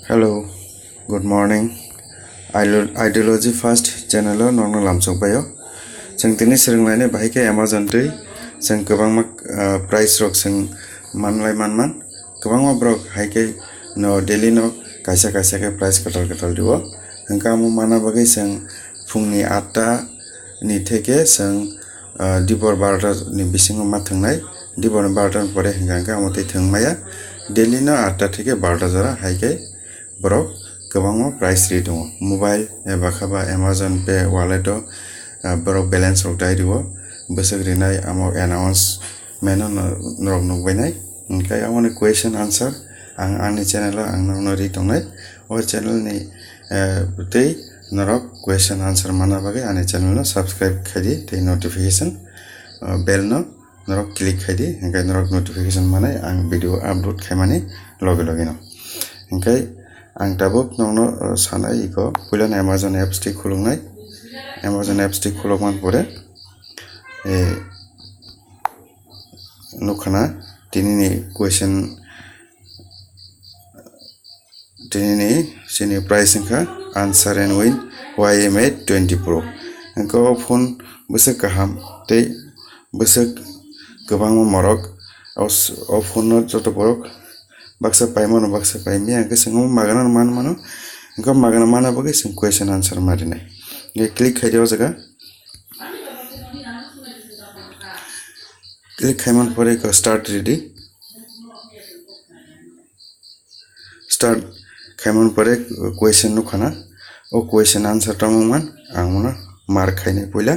Hello, good morning. Ideology first channel nongno lamsok bayo. Seng tini sering lainnya Baihaike Amazon tui. Seng kebang mak price rock seng manlai man. Kebang mak brok haike no daily no kaisa ke price katal diwo. Hengka mu mana bagai seng fungni 8 ni theke seng dibor 12 ni bisingo mathangnai. Dibor 12 pore hengka amote thangmaya. Daily no 8 theke 12 jora haike borok kebangma price rate dong mobile eba khaba Amazon Pay wallet borok balance rok dai diwo besok rinai amo announce meno norok nukbainai engkai amoni question answer ang ani channel ang nongno ri tongnai o channel ni tei norok question answer mana bagai ani channel no subscribe khadi tei notification bell no norok click khadi engkai norok notification manai ang video upload khaimani loge no engkai ang tabuk nongno sanai iko pulan Amazon apps ti khulungnai Amazon apps ti khulokman pore nukhana tinini question tinini sini price ka answer and win YM8 20 Pro engko phone besek kaham tei besek gobang morok o phone no joto borok baksa paimano baksa paimi angke sengom magana mano engko magana mana bagai seng question answer marinai nge click khaidio jaga click khaiman pore ko start ready start khaiman pore question no khana o question answer tamman angmona mark khainai poila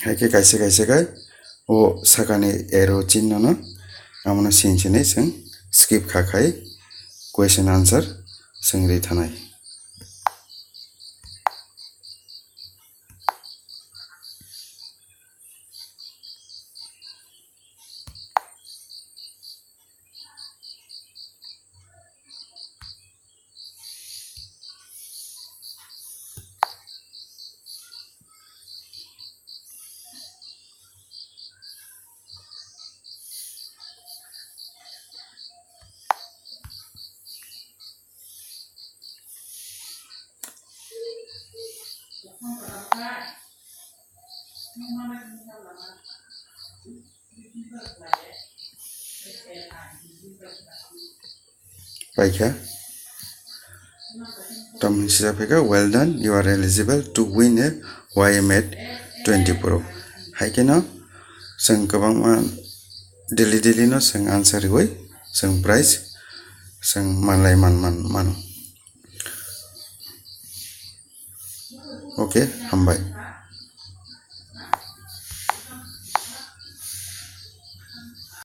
haike kaise kai o sakani arrow chinno no amona sinchine seng skip khakai question answer sengri thanai Baikha Tom Hisapeka, well done. You are eligible to win a YM8 20 Pro. Haike no seng kabang daily no seng answer goi seng price seng manlai man. Okay, hambai.